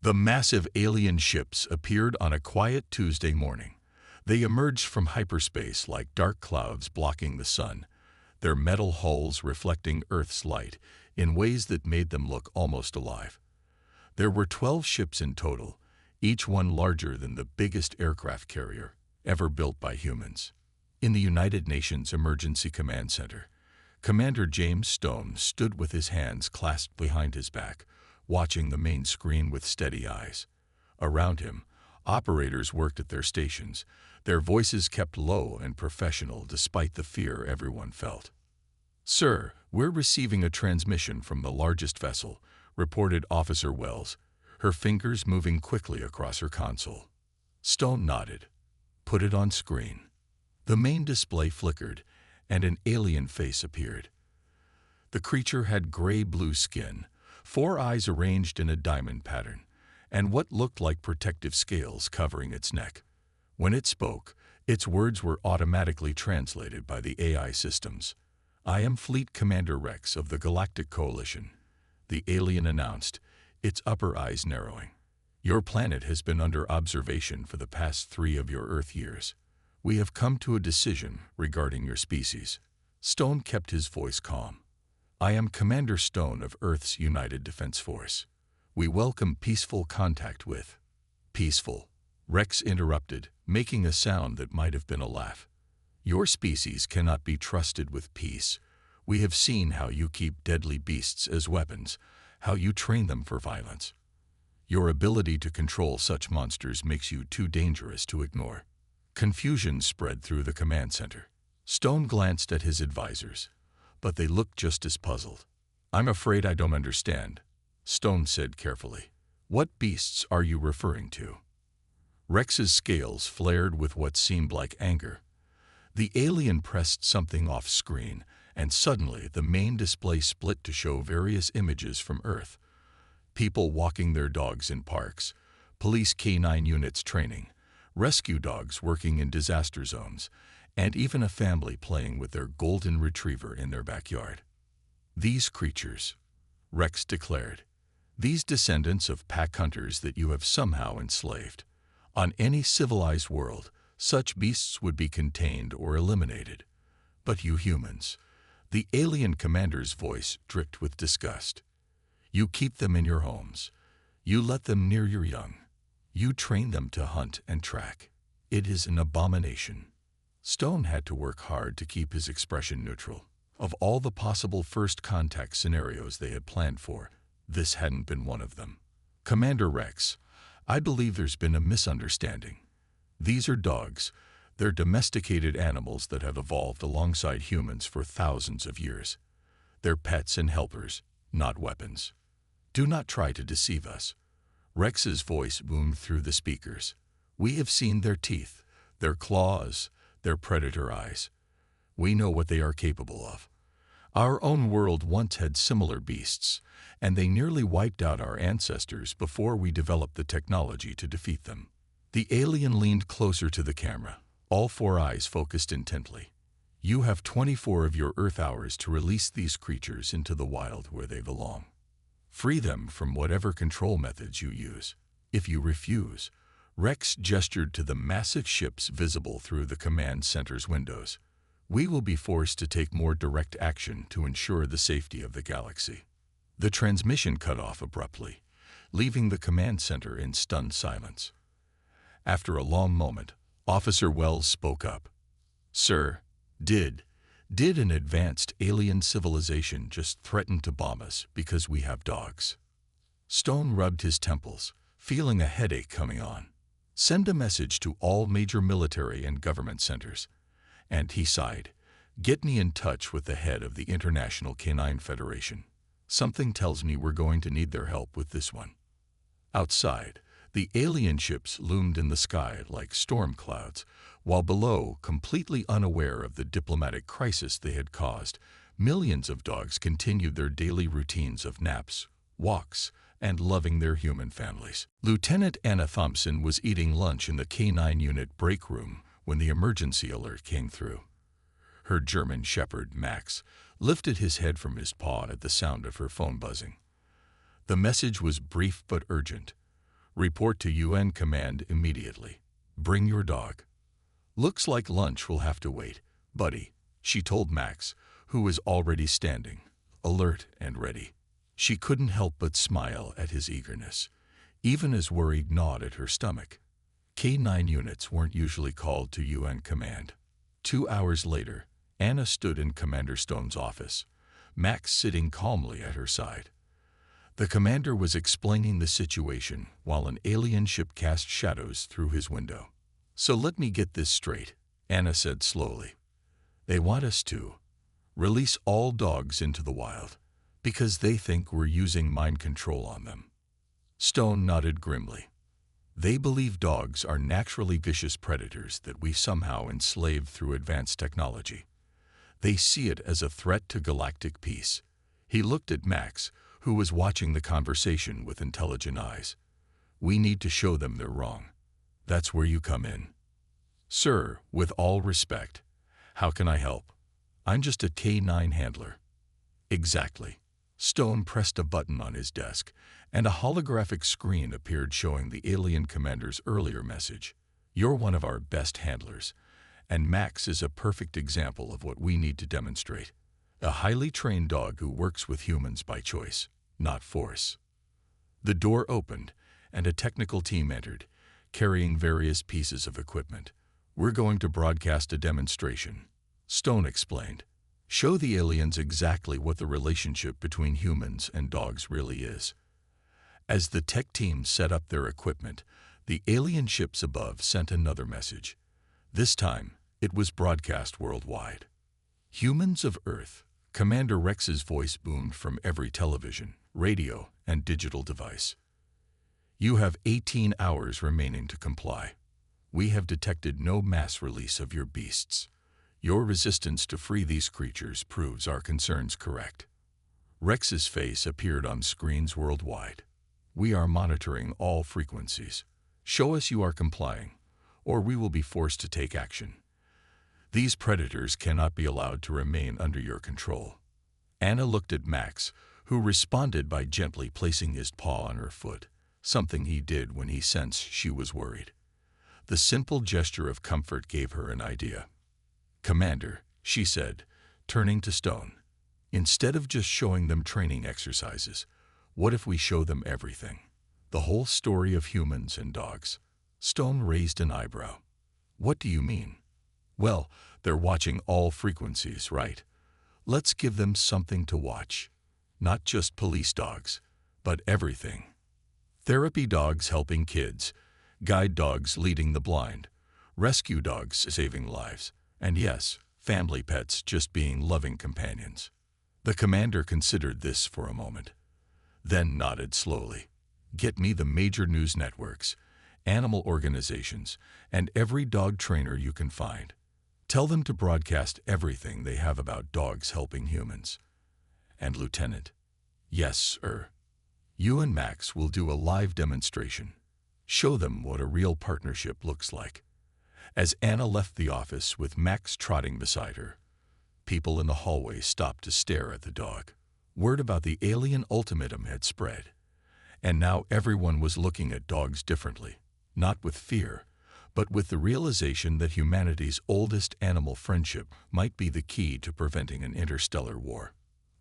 The massive alien ships appeared on a quiet Tuesday morning. They emerged from hyperspace like dark clouds blocking the sun, their metal hulls reflecting Earth's light in ways that made them look almost alive. There were 12 ships in total, each one larger than the biggest aircraft carrier ever built by humans. In the United Nations Emergency Command Center, Commander James Stone stood with his hands clasped behind his back, watching the main screen with steady eyes. Around him, operators worked at their stations, their voices kept low and professional despite the fear everyone felt. "Sir, we're receiving a transmission from the largest vessel," reported Officer Wells, her fingers moving quickly across her console. Stone nodded. "Put it on screen." The main display flickered, and an alien face appeared. The creature had gray-blue skin, 4 eyes arranged in a diamond pattern, and what looked like protective scales covering its neck. When it spoke, its words were automatically translated by the AI systems. "I am Fleet Commander Rex of the Galactic Coalition," the alien announced, its upper eyes narrowing. "Your planet has been under observation for the past 3 of your Earth years. We have come to a decision regarding your species." Stone kept his voice calm. "I am Commander Stone of Earth's United Defense Force. We welcome peaceful contact with—" "Peaceful," Rex interrupted, making a sound that might have been a laugh. "Your species cannot be trusted with peace. We have seen how you keep deadly beasts as weapons, how you train them for violence. Your ability to control such monsters makes you too dangerous to ignore." Confusion spread through the command center. Stone glanced at his advisors, but they looked just as puzzled. "I'm afraid I don't understand," Stone said carefully. "What beasts are you referring to?" Rex's scales flared with what seemed like anger. The alien pressed something off screen, and suddenly the main display split to show various images from Earth. People walking their dogs in parks, police canine units training, rescue dogs working in disaster zones, and even a family playing with their golden retriever in their backyard. "These creatures," Rex declared, "these descendants of pack hunters that you have somehow enslaved. On any civilized world, such beasts would be contained or eliminated. But you humans," the alien commander's voice dripped with disgust, "you keep them in your homes. You let them near your young. You train them to hunt and track. It is an abomination." Stone had to work hard to keep his expression neutral. Of all the possible first contact scenarios they had planned for, this hadn't been one of them. "Commander Rex, I believe there's been a misunderstanding. These are dogs. They're domesticated animals that have evolved alongside humans for thousands of years. They're pets and helpers, not weapons. Do not try to deceive us." Rex's voice boomed through the speakers. "We have seen their teeth, their claws, their predator eyes. We know what they are capable of. Our own world once had similar beasts, and they nearly wiped out our ancestors before we developed the technology to defeat them." The alien leaned closer to the camera, all 4 eyes focused intently. "You have 24 of your Earth hours to release these creatures into the wild where they belong. Free them from whatever control methods you use. If you refuse," Rex gestured to the massive ships visible through the command center's windows, "we will be forced to take more direct action to ensure the safety of the galaxy." The transmission cut off abruptly, leaving the command center in stunned silence. After a long moment, Officer Wells spoke up. "Sir, did an advanced alien civilization just threaten to bomb us because we have dogs?" Stone rubbed his temples, feeling a headache coming on. "Send a message to all major military and government centers." And he sighed, "Get me in touch with the head of the International Canine Federation. Something tells me we're going to need their help with this one." Outside, the alien ships loomed in the sky like storm clouds, while below, completely unaware of the diplomatic crisis they had caused, millions of dogs continued their daily routines of naps, walks, and loving their human families. Lieutenant Anna Thompson was eating lunch in the K9 unit break room when the emergency alert came through. Her German shepherd, Max, lifted his head from his paw at the sound of her phone buzzing. The message was brief but urgent. Report to UN command immediately. Bring your dog. Looks like lunch will have to wait, buddy, she told Max, who was already standing, alert and ready. She couldn't help but smile at his eagerness, even as worry gnawed at her stomach. K-9 units weren't usually called to UN command. 2 hours later, Anna stood in Commander Stone's office, Max sitting calmly at her side. The commander was explaining the situation while an alien ship cast shadows through his window. So let me get this straight, Anna said slowly. They want us to release all dogs into the wild because they think we're using mind control on them. Stone nodded grimly. They believe dogs are naturally vicious predators that we somehow enslaved through advanced technology. They see it as a threat to galactic peace. He looked at Max, who was watching the conversation with intelligent eyes. We need to show them they're wrong. That's where you come in. Sir, with all respect, how can I help? I'm just a K-9 handler. Exactly. Stone pressed a button on his desk, and a holographic screen appeared showing the alien commander's earlier message. You're one of our best handlers, and Max is a perfect example of what we need to demonstrate. A highly trained dog who works with humans by choice, not force. The door opened, and a technical team entered, carrying various pieces of equipment. We're going to broadcast a demonstration, Stone explained. Show the aliens exactly what the relationship between humans and dogs really is. As the tech team set up their equipment, the alien ships above sent another message. This time, it was broadcast worldwide. Humans of Earth, Commander Rex's voice boomed from every television, radio, and digital device. You have 18 hours remaining to comply. We have detected no mass release of your beasts. Your resistance to free these creatures proves our concerns correct. Rex's face appeared on screens worldwide. We are monitoring all frequencies. Show us you are complying, or we will be forced to take action. These predators cannot be allowed to remain under your control. Anna looked at Max, who responded by gently placing his paw on her foot, something he did when he sensed she was worried. The simple gesture of comfort gave her an idea. Commander, she said, turning to Stone, instead of just showing them training exercises, what if we show them everything? The whole story of humans and dogs. Stone raised an eyebrow. What do you mean? Well, they're watching all frequencies, right? Let's give them something to watch. Not just police dogs, but everything. Therapy dogs helping kids, guide dogs leading the blind, rescue dogs saving lives, and yes, family pets just being loving companions. The commander considered this for a moment, then nodded slowly. Get me the major news networks, animal organizations, and every dog trainer you can find. Tell them to broadcast everything they have about dogs helping humans. And Lieutenant, yes, sir. You and Max will do a live demonstration. Show them what a real partnership looks like. As Anna left the office with Max trotting beside her, people in the hallway stopped to stare at the dog. Word about the alien ultimatum had spread, and now everyone was looking at dogs differently, not with fear, but with the realization that humanity's oldest animal friendship might be the key to preventing an interstellar war.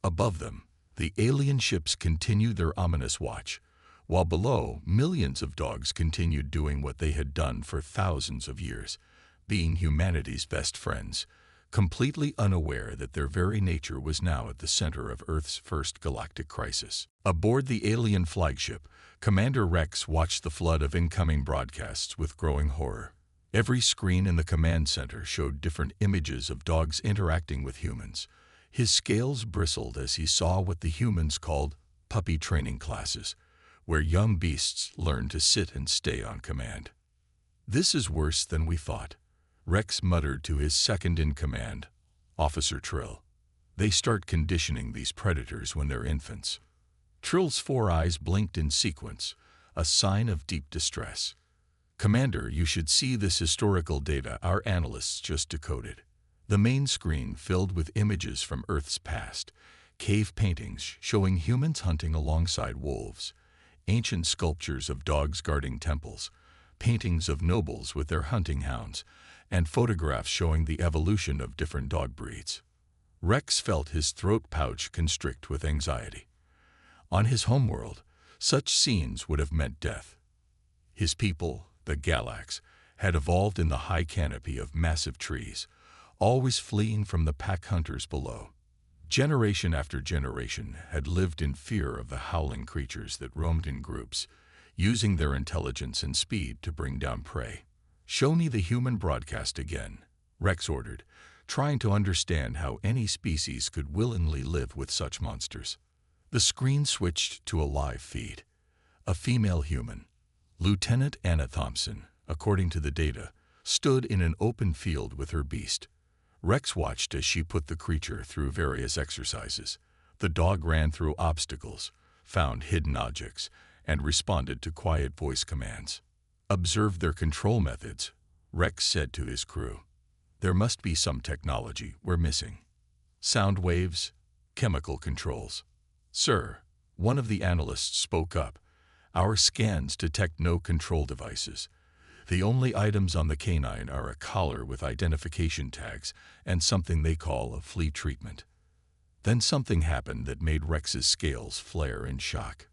Above them, the alien ships continued their ominous watch, while below, millions of dogs continued doing what they had done for thousands of years, being humanity's best friends, completely unaware that their very nature was now at the center of Earth's first galactic crisis. Aboard the alien flagship, Commander Rex watched the flood of incoming broadcasts with growing horror. Every screen in the command center showed different images of dogs interacting with humans. His scales bristled as he saw what the humans called puppy training classes, where young beasts learn to sit and stay on command. This is worse than we thought, Rex muttered to his second-in-command, Officer Trill. They start conditioning these predators when they're infants. Trill's 4 eyes blinked in sequence, a sign of deep distress. Commander, you should see this historical data our analysts just decoded. The main screen filled with images from Earth's past, cave paintings showing humans hunting alongside wolves, ancient sculptures of dogs guarding temples, paintings of nobles with their hunting hounds, and photographs showing the evolution of different dog breeds. Rex felt his throat pouch constrict with anxiety. On his homeworld, such scenes would have meant death. His people, the Galax, had evolved in the high canopy of massive trees, always fleeing from the pack hunters below. Generation after generation had lived in fear of the howling creatures that roamed in groups, using their intelligence and speed to bring down prey. "Show me the human broadcast again," Rex ordered, trying to understand how any species could willingly live with such monsters. The screen switched to a live feed. A female human, Lieutenant Anna Thompson, according to the data, stood in an open field with her beast. Rex watched as she put the creature through various exercises. The dog ran through obstacles, found hidden objects, and responded to quiet voice commands. "Observe their control methods," Rex said to his crew. "There must be some technology we're missing. Sound waves, chemical controls." "Sir," one of the analysts spoke up, "our scans detect no control devices. The only items on the canine are a collar with identification tags and something they call a flea treatment." Then something happened that made Rex's scales flare in shock.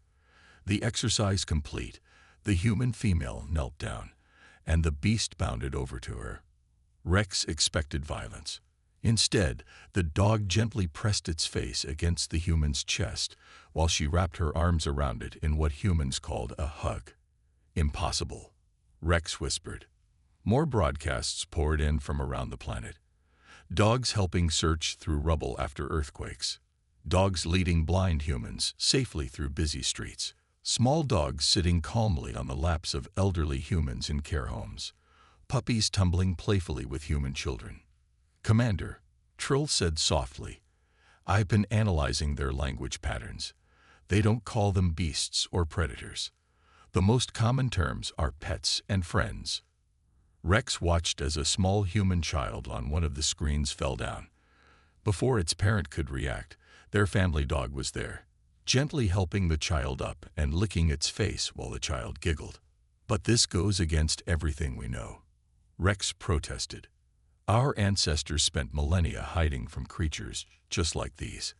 The exercise complete, the human female knelt down, and the beast bounded over to her. Rex expected violence. Instead, the dog gently pressed its face against the human's chest while she wrapped her arms around it in what humans called a hug. "Impossible," Rex whispered. More broadcasts poured in from around the planet. Dogs helping search through rubble after earthquakes. Dogs leading blind humans safely through busy streets. Small dogs sitting calmly on the laps of elderly humans in care homes. Puppies tumbling playfully with human children. "Commander," Trill said softly, "I've been analyzing their language patterns. They don't call them beasts or predators. The most common terms are pets and friends." Rex watched as a small human child on one of the screens fell down. Before its parent could react, their family dog was there, gently helping the child up and licking its face while the child giggled. "But this goes against everything we know," Rex protested. "Our ancestors spent millennia hiding from creatures just like these.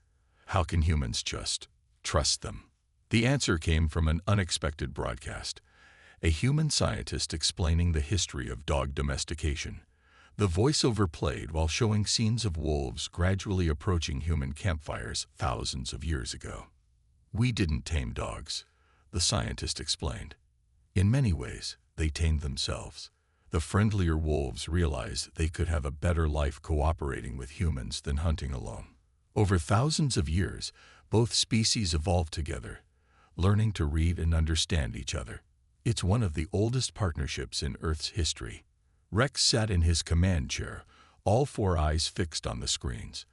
How can humans just trust them?" The answer came from an unexpected broadcast. A human scientist explaining the history of dog domestication. The voiceover played while showing scenes of wolves gradually approaching human campfires thousands of years ago. "We didn't tame dogs," the scientist explained. "In many ways, they tamed themselves. The friendlier wolves realized they could have a better life cooperating with humans than hunting alone. Over thousands of years, both species evolved together, learning to read and understand each other. It's one of the oldest partnerships in Earth's history." Rex sat in his command chair, all four eyes fixed on the screens.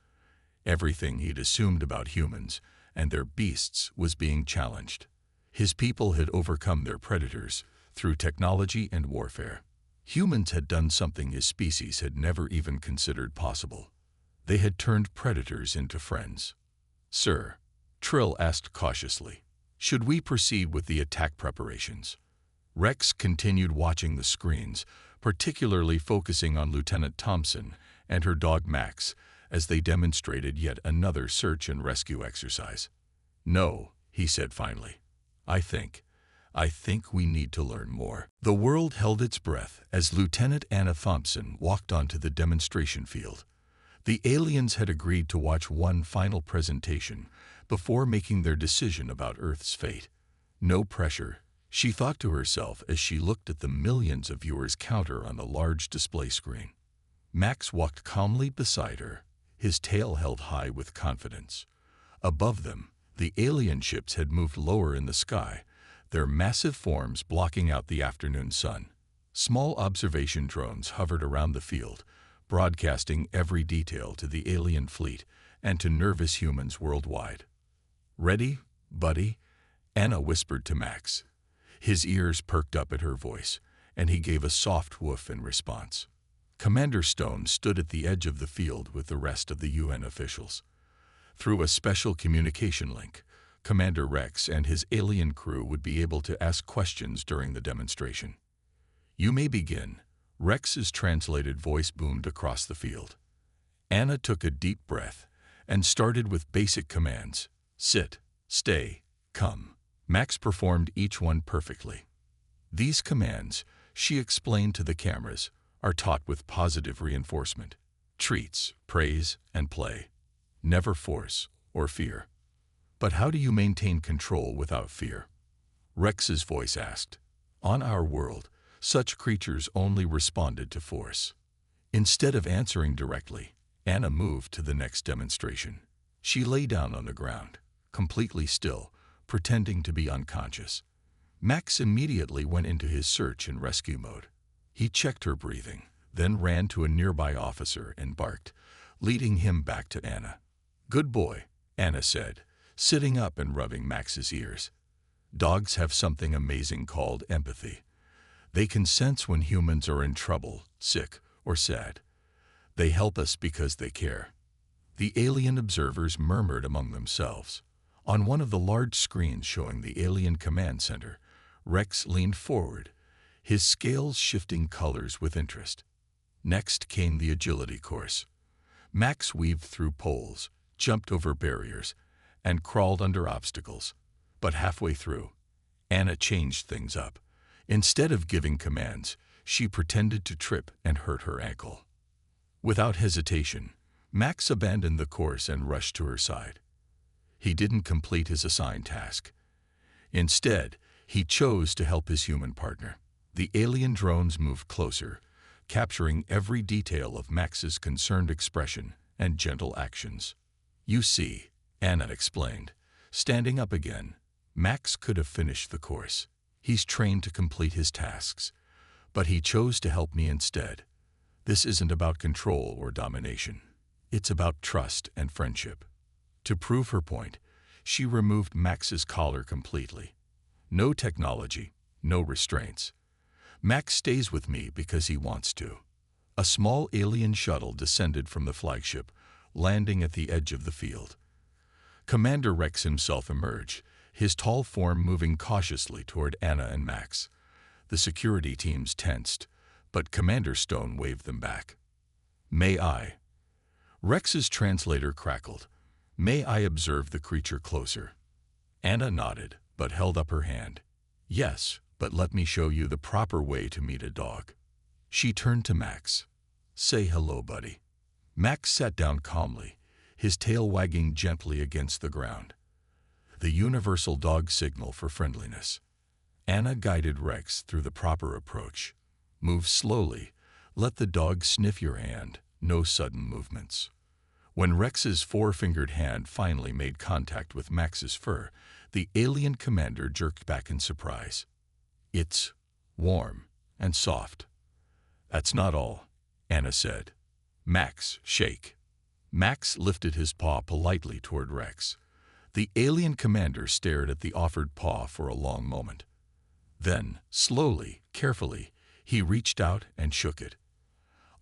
Everything he'd assumed about humans and their beasts was being challenged. His people had overcome their predators through technology and warfare. Humans had done something his species had never even considered possible. They had turned predators into friends. "Sir," Trill asked cautiously, "should we proceed with the attack preparations?" Rex continued watching the screens, particularly focusing on Lieutenant Thompson and her dog Max as they demonstrated yet another search and rescue exercise. "No," he said finally. I think we need to learn more." The world held its breath as Lieutenant Anna Thompson walked onto the demonstration field. The aliens had agreed to watch one final presentation before making their decision about Earth's fate. No pressure, she thought to herself as she looked at the millions of viewers counter on the large display screen. Max walked calmly beside her, his tail held high with confidence. Above them, the alien ships had moved lower in the sky, their massive forms blocking out the afternoon sun. Small observation drones hovered around the field, broadcasting every detail to the alien fleet and to nervous humans worldwide. "Ready, buddy?" Anna whispered to Max. His ears perked up at her voice, and he gave a soft woof in response. Commander Stone stood at the edge of the field with the rest of the UN officials. Through a special communication link, Commander Rex and his alien crew would be able to ask questions during the demonstration. "You may begin," Rex's translated voice boomed across the field. Anna took a deep breath and started with basic commands: sit, stay, come. Max performed each one perfectly. These commands, she explained to the cameras, are taught with positive reinforcement. Treats, praise, and play. Never force or fear. "But how do you maintain control without fear?" Rex's voice asked. "On our world, such creatures only responded to force." Instead of answering directly, Anna moved to the next demonstration. She lay down on the ground, completely still, pretending to be unconscious. Max immediately went into his search and rescue mode. He checked her breathing, then ran to a nearby officer and barked, leading him back to Anna. "Good boy," Anna said, sitting up and rubbing Max's ears. Dogs have something amazing called empathy. They can sense when humans are in trouble, sick, or sad. They help us because they care. The alien observers murmured among themselves. On one of the large screens showing the alien command center, Rex leaned forward, his scales shifting colors with interest. Next came the agility course. Max weaved through poles, jumped over barriers, and crawled under obstacles. But halfway through, Anna changed things up. Instead of giving commands, she pretended to trip and hurt her ankle. Without hesitation, Max abandoned the course and rushed to her side. He didn't complete his assigned task. Instead, he chose to help his human partner. The alien drones moved closer, capturing every detail of Max's concerned expression and gentle actions. "You see," Anna explained, standing up again, "Max could have finished the course. He's trained to complete his tasks, but he chose to help me instead. This isn't about control or domination. It's about trust and friendship." To prove her point, she removed Max's collar completely. No technology, no restraints. "Max stays with me because he wants to." A small alien shuttle descended from the flagship, landing at the edge of the field. Commander Rex himself emerged, his tall form moving cautiously toward Anna and Max. The security teams tensed, but Commander Stone waved them back. "May I?" Rex's translator crackled. "May I observe the creature closer?" Anna nodded, but held up her hand. "Yes, but let me show you the proper way to meet a dog." She turned to Max. "Say hello, buddy." Max sat down calmly, his tail wagging gently against the ground. The universal dog signal for friendliness. Anna guided Rex through the proper approach. "Move slowly. Let the dog sniff your hand. No sudden movements." When Rex's four-fingered hand finally made contact with Max's fur, the alien commander jerked back in surprise. "It's warm and soft." "That's not all," Anna said. "Max, shake." Max lifted his paw politely toward Rex. The alien commander stared at the offered paw for a long moment. Then, slowly, carefully, he reached out and shook it.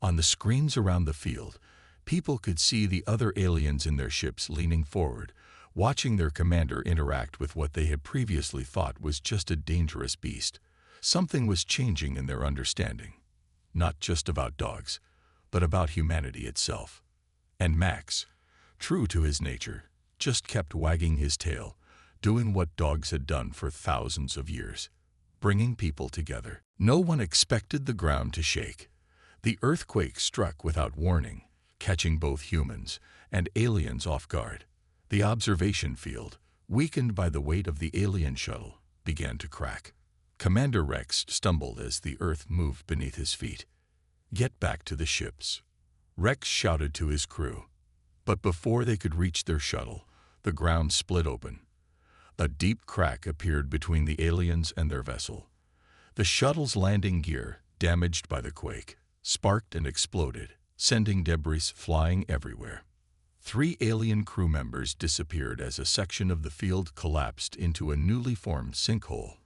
On the screens around the field, people could see the other aliens in their ships leaning forward, watching their commander interact with what they had previously thought was just a dangerous beast. Something was changing in their understanding, not just about dogs, but about humanity itself. And Max, true to his nature, just kept wagging his tail, doing what dogs had done for thousands of years, bringing people together. No one expected the ground to shake. The earthquake struck without warning, catching both humans and aliens off guard. The observation field, weakened by the weight of the alien shuttle, began to crack. Commander Rex stumbled as the earth moved beneath his feet. "Get back to the ships," Rex shouted to his crew. But before they could reach their shuttle, the ground split open. A deep crack appeared between the aliens and their vessel. The shuttle's landing gear, damaged by the quake, sparked and exploded, sending debris flying everywhere. 3 alien crew members disappeared as a section of the field collapsed into a newly formed sinkhole.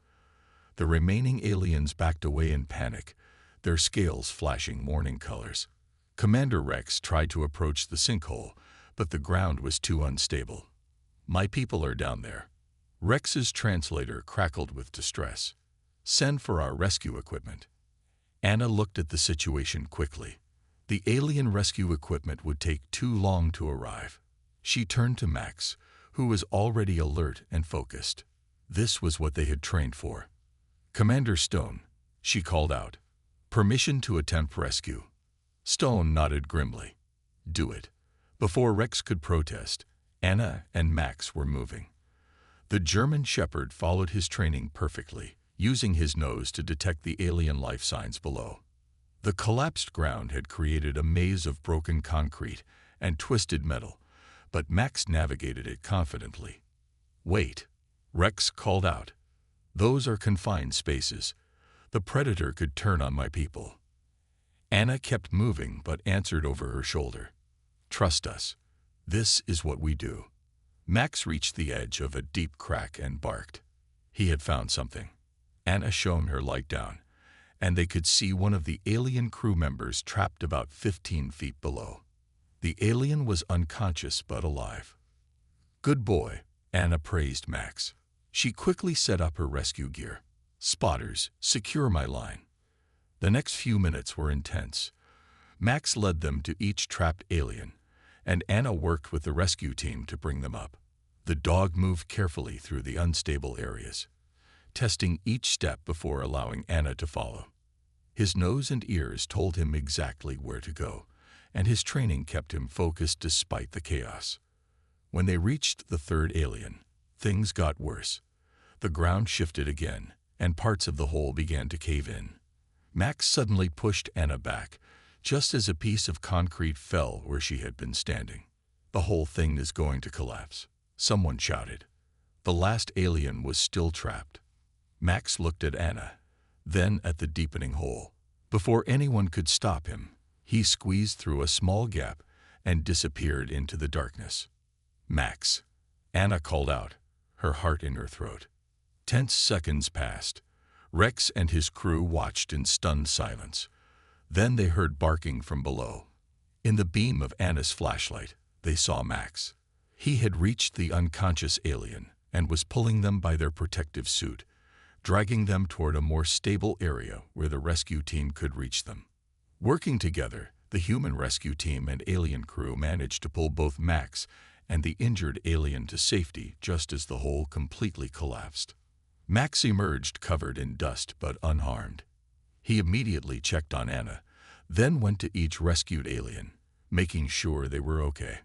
The remaining aliens backed away in panic, their scales flashing warning colors. Commander Rex tried to approach the sinkhole, but the ground was too unstable. "My people are down there," Rex's translator crackled with distress. "Send for our rescue equipment." Anna looked at the situation quickly. The alien rescue equipment would take too long to arrive. She turned to Max, who was already alert and focused. This was what they had trained for. "Commander Stone," she called out. "Permission to attempt rescue." Stone nodded grimly. "Do it." Before Rex could protest, Anna and Max were moving. The German Shepherd followed his training perfectly, using his nose to detect the alien life signs below. The collapsed ground had created a maze of broken concrete and twisted metal, but Max navigated it confidently. "Wait," Rex called out. "Those are confined spaces. The Predator could turn on my people." Anna kept moving but answered over her shoulder. "Trust us. This is what we do." Max reached the edge of a deep crack and barked. He had found something. Anna shone her light down, and they could see one of the alien crew members trapped about 15 feet below. The alien was unconscious but alive. "Good boy," Anna praised Max. She quickly set up her rescue gear. "Spotters, secure my line." The next few minutes were intense. Max led them to each trapped alien, and Anna worked with the rescue team to bring them up. The dog moved carefully through the unstable areas, testing each step before allowing Anna to follow. His nose and ears told him exactly where to go, and his training kept him focused despite the chaos. When they reached the third alien, things got worse. The ground shifted again, and parts of the hole began to cave in. Max suddenly pushed Anna back, just as a piece of concrete fell where she had been standing. "The whole thing is going to collapse," someone shouted. The last alien was still trapped. Max looked at Anna, then at the deepening hole. Before anyone could stop him, he squeezed through a small gap and disappeared into the darkness. "Max," Anna called out, her heart in her throat. Tense seconds passed. Rex and his crew watched in stunned silence. Then they heard barking from below. In the beam of Anna's flashlight, they saw Max. He had reached the unconscious alien and was pulling them by their protective suit, dragging them toward a more stable area where the rescue team could reach them. Working together, the human rescue team and alien crew managed to pull both Max and the injured alien to safety just as the hole completely collapsed. Max emerged covered in dust but unharmed. He immediately checked on Anna, then went to each rescued alien, making sure they were okay.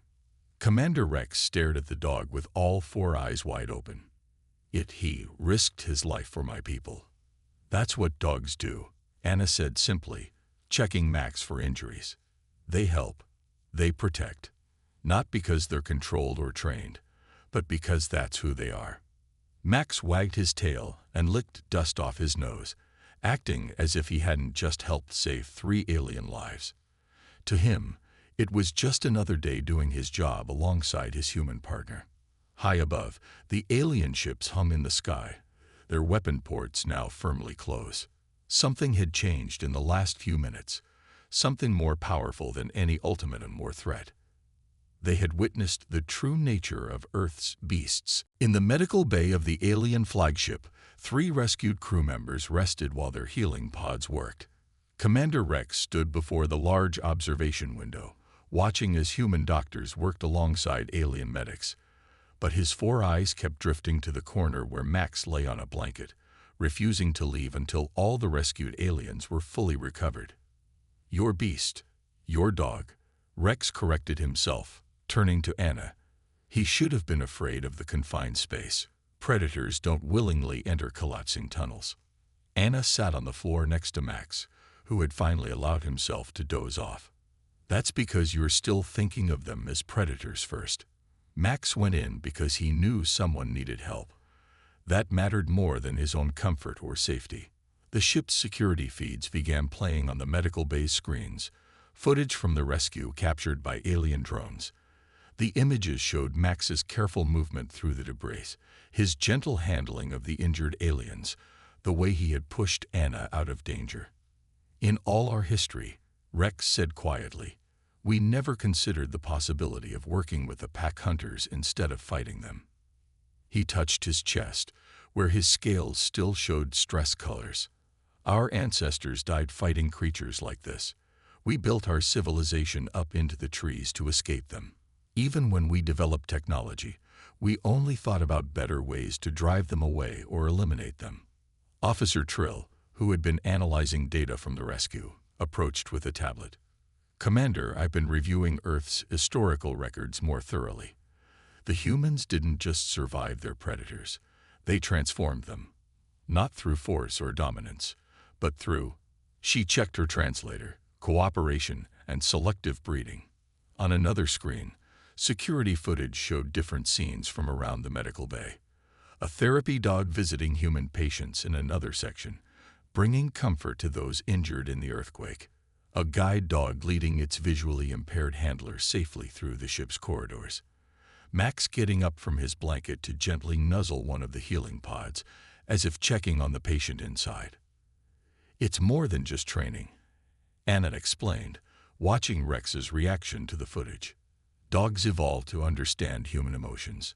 Commander Rex stared at the dog with all four eyes wide open. He risked his life for my people." "That's what dogs do," Anna said simply, checking Max for injuries. "They help. They protect. Not because they're controlled or trained, but because that's who they are." Max wagged his tail and licked dust off his nose, acting as if he hadn't just helped save 3 alien lives. To him, it was just another day doing his job alongside his human partner. High above, the alien ships hung in the sky, their weapon ports now firmly closed. Something had changed in the last few minutes, something more powerful than any ultimatum or threat. They had witnessed the true nature of Earth's beasts. In the medical bay of the alien flagship, 3 rescued crew members rested while their healing pods worked. Commander Rex stood before the large observation window, watching as human doctors worked alongside alien medics. But his 4 eyes kept drifting to the corner where Max lay on a blanket, refusing to leave until all the rescued aliens were fully recovered. "Your beast, your dog," Rex corrected himself, turning to Anna. He should have been afraid of the confined space. Predators don't willingly enter collapsing tunnels. Anna sat on the floor next to Max, who had finally allowed himself to doze off. "That's because you're still thinking of them as predators first." Max went in because he knew someone needed help. That mattered more than his own comfort or safety. The ship's security feeds began playing on the medical bay screens, footage from the rescue captured by alien drones. The images showed Max's careful movement through the debris, his gentle handling of the injured aliens, the way he had pushed Anna out of danger. "In all our history," Rex said quietly, "we never considered the possibility of working with the pack hunters instead of fighting them." He touched his chest, where his scales still showed stress colors. Our ancestors died fighting creatures like this. We built our civilization up into the trees to escape them. Even when we developed technology, we only thought about better ways to drive them away or eliminate them. Officer Trill, who had been analyzing data from the rescue, approached with a tablet. Commander, I've been reviewing Earth's historical records more thoroughly. The humans didn't just survive their predators, they transformed them. Not through force or dominance, but through, she checked her translator, cooperation and selective breeding. On another screen, security footage showed different scenes from around the medical bay. A therapy dog visiting human patients in another section, bringing comfort to those injured in the earthquake. A guide dog leading its visually impaired handler safely through the ship's corridors. Max getting up from his blanket to gently nuzzle one of the healing pods, as if checking on the patient inside. It's more than just training, Anna explained, watching Rex's reaction to the footage. Dogs evolve to understand human emotions.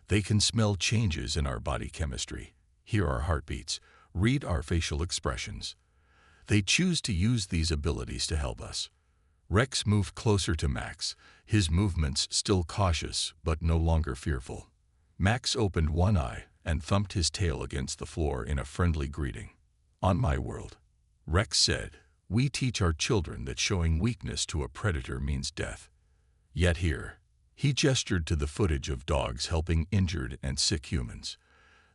They can smell changes in our body chemistry, hear our heartbeats, read our facial expressions. They choose to use these abilities to help us. Rex moved closer to Max, his movements still cautious but no longer fearful. Max opened one eye and thumped his tail against the floor in a friendly greeting. On my world, Rex said, we teach our children that showing weakness to a predator means death. Yet here, he gestured to the footage of dogs helping injured and sick humans.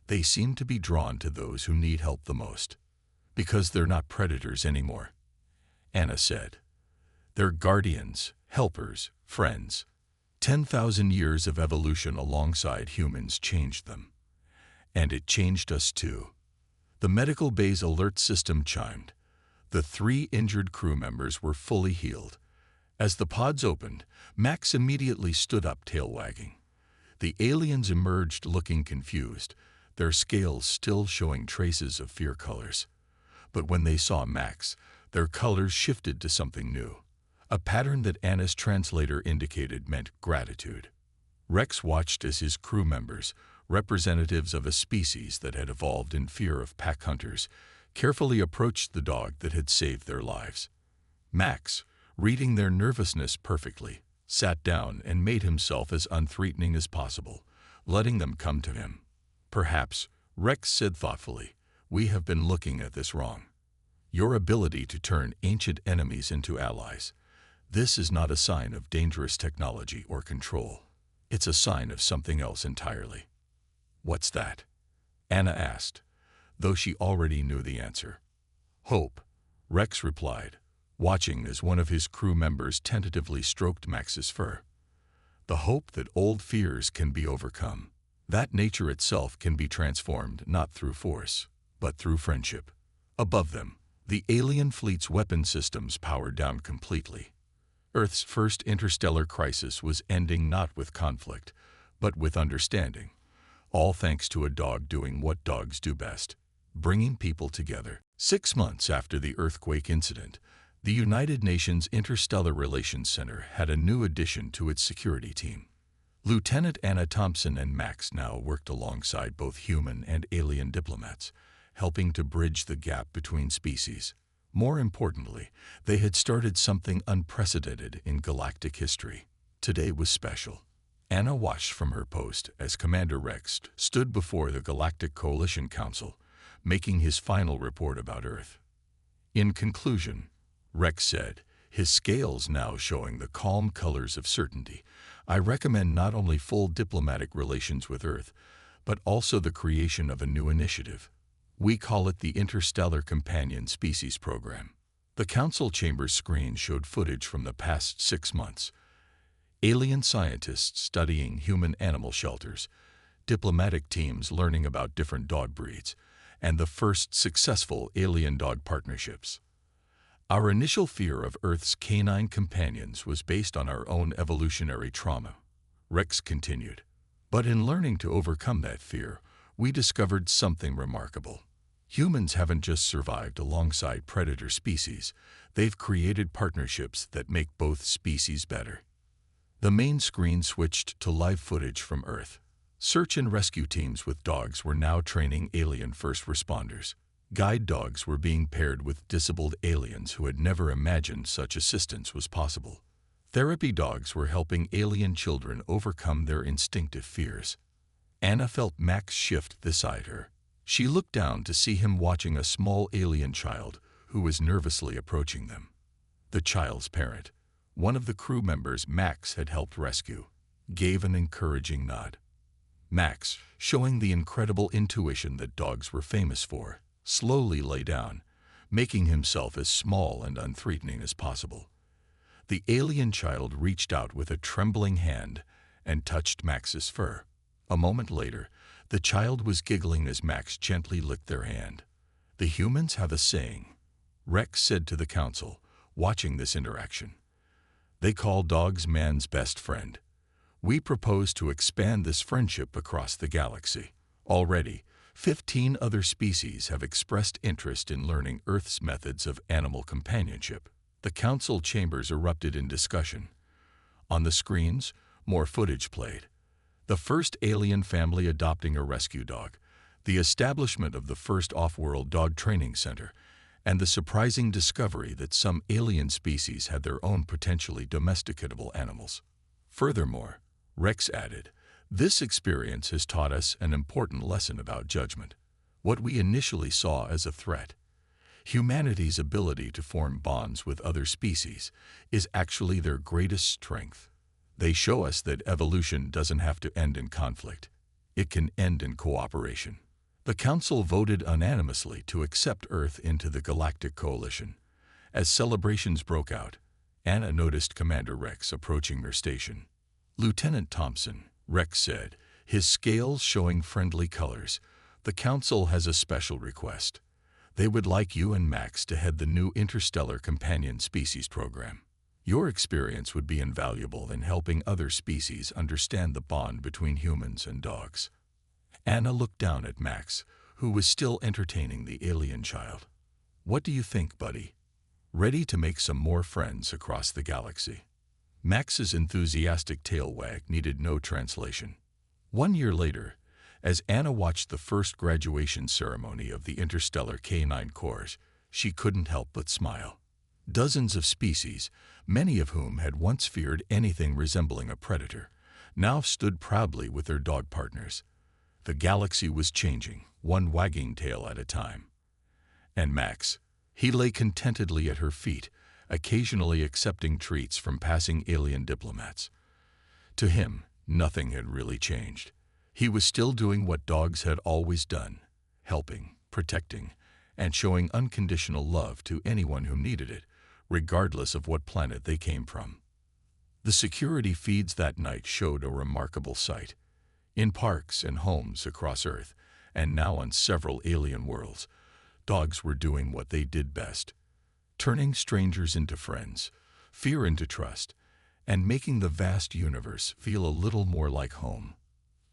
They seem to be drawn to those who need help the most. Because they're not predators anymore, Anna said. They're guardians, helpers, friends. 10,000 years of evolution alongside humans changed them. And it changed us too. The medical bay's alert system chimed. The 3 injured crew members were fully healed. As the pods opened, Max immediately stood up, tail wagging. The aliens emerged looking confused, their scales still showing traces of fear colors. But when they saw Max, their colors shifted to something new. A pattern that Anna's translator indicated meant gratitude. Rex watched as his crew members, representatives of a species that had evolved in fear of pack hunters, carefully approached the dog that had saved their lives. Max, reading their nervousness perfectly, sat down and made himself as unthreatening as possible, letting them come to him. Perhaps, Rex said thoughtfully, we have been looking at this wrong. Your ability to turn ancient enemies into allies. This is not a sign of dangerous technology or control. It's a sign of something else entirely. What's that? Anna asked, though she already knew the answer. Hope, Rex replied, watching as one of his crew members tentatively stroked Max's fur. The hope that old fears can be overcome, that nature itself can be transformed not through force, but through friendship. Above them, the alien fleet's weapon systems powered down completely. Earth's first interstellar crisis was ending not with conflict, but with understanding, all thanks to a dog doing what dogs do best, bringing people together. 6 months after the earthquake incident, the United Nations Interstellar Relations Center had a new addition to its security team. Lieutenant Anna Thompson and Max now worked alongside both human and alien diplomats, helping to bridge the gap between species. More importantly, they had started something unprecedented in galactic history. Today was special. Anna watched from her post as Commander Rex stood before the Galactic Coalition Council, making his final report about Earth. In conclusion, Rex said, his scales now showing the calm colors of certainty, I recommend not only full diplomatic relations with Earth, but also the creation of a new initiative. We call it the Interstellar Companion Species Program. The council chamber screen showed footage from the past 6 months. Alien scientists studying human animal shelters, diplomatic teams learning about different dog breeds, and the first successful alien-dog partnerships. Our initial fear of Earth's canine companions was based on our own evolutionary trauma, Rex continued. But in learning to overcome that fear, we discovered something remarkable. Humans haven't just survived alongside predator species, they've created partnerships that make both species better. The main screen switched to live footage from Earth. Search and rescue teams with dogs were now training alien first responders. Guide dogs were being paired with disabled aliens who had never imagined such assistance was possible. Therapy dogs were helping alien children overcome their instinctive fears. Anna felt Max shift beside her. She looked down to see him watching a small alien child who was nervously approaching them. The child's parent, one of the crew members Max had helped rescue, gave an encouraging nod. Max, showing the incredible intuition that dogs were famous for, slowly lay down, making himself as small and unthreatening as possible. The alien child reached out with a trembling hand and touched Max's fur. A moment later, the child was giggling as Max gently licked their hand. "The humans have a saying," Rex said to the council, watching this interaction. "They call dogs man's best friend. We propose to expand this friendship across the galaxy." Already, 15 other species have expressed interest in learning Earth's methods of animal companionship. The council chambers erupted in discussion. On the screens, more footage played. The first alien family adopting a rescue dog, the establishment of the first off-world dog training center, and the surprising discovery that some alien species had their own potentially domesticatable animals. Furthermore, Rex added, "This experience has taught us an important lesson about judgment. What we initially saw as a threat, humanity's ability to form bonds with other species, is actually their greatest strength. They show us that evolution doesn't have to end in conflict. It can end in cooperation." The council voted unanimously to accept Earth into the Galactic Coalition. As celebrations broke out, Anna noticed Commander Rex approaching their station. "Lieutenant Thompson," Rex said, his scales showing friendly colors, "the council has a special request. They would like you and Max to head the new Interstellar Companion Species Program. Your experience would be invaluable in helping other species understand the bond between humans and dogs." Anna looked down at Max, who was still entertaining the alien child. "What do you think, buddy? Ready to make some more friends across the galaxy?" Max's enthusiastic tail wag needed no translation. 1 year later, as Anna watched the first graduation ceremony of the Interstellar K9 Corps, she couldn't help but smile. Dozens of species, many of whom had once feared anything resembling a predator, now stood proudly with their dog partners. The galaxy was changing, one wagging tail at a time. And Max, he lay contentedly at her feet, occasionally accepting treats from passing alien diplomats. To him, nothing had really changed. He was still doing what dogs had always done, helping, protecting, and showing unconditional love to anyone who needed it, regardless of what planet they came from. The security feeds that night showed a remarkable sight. In parks and homes across Earth, and now on several alien worlds, dogs were doing what they did best: turning strangers into friends, fear into trust, and making the vast universe feel a little more like home.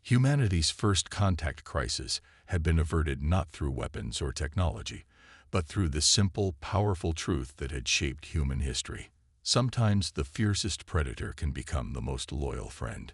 Humanity's first contact crisis had been averted not through weapons or technology, but through the simple, powerful truth that had shaped human history. Sometimes the fiercest predator can become the most loyal friend.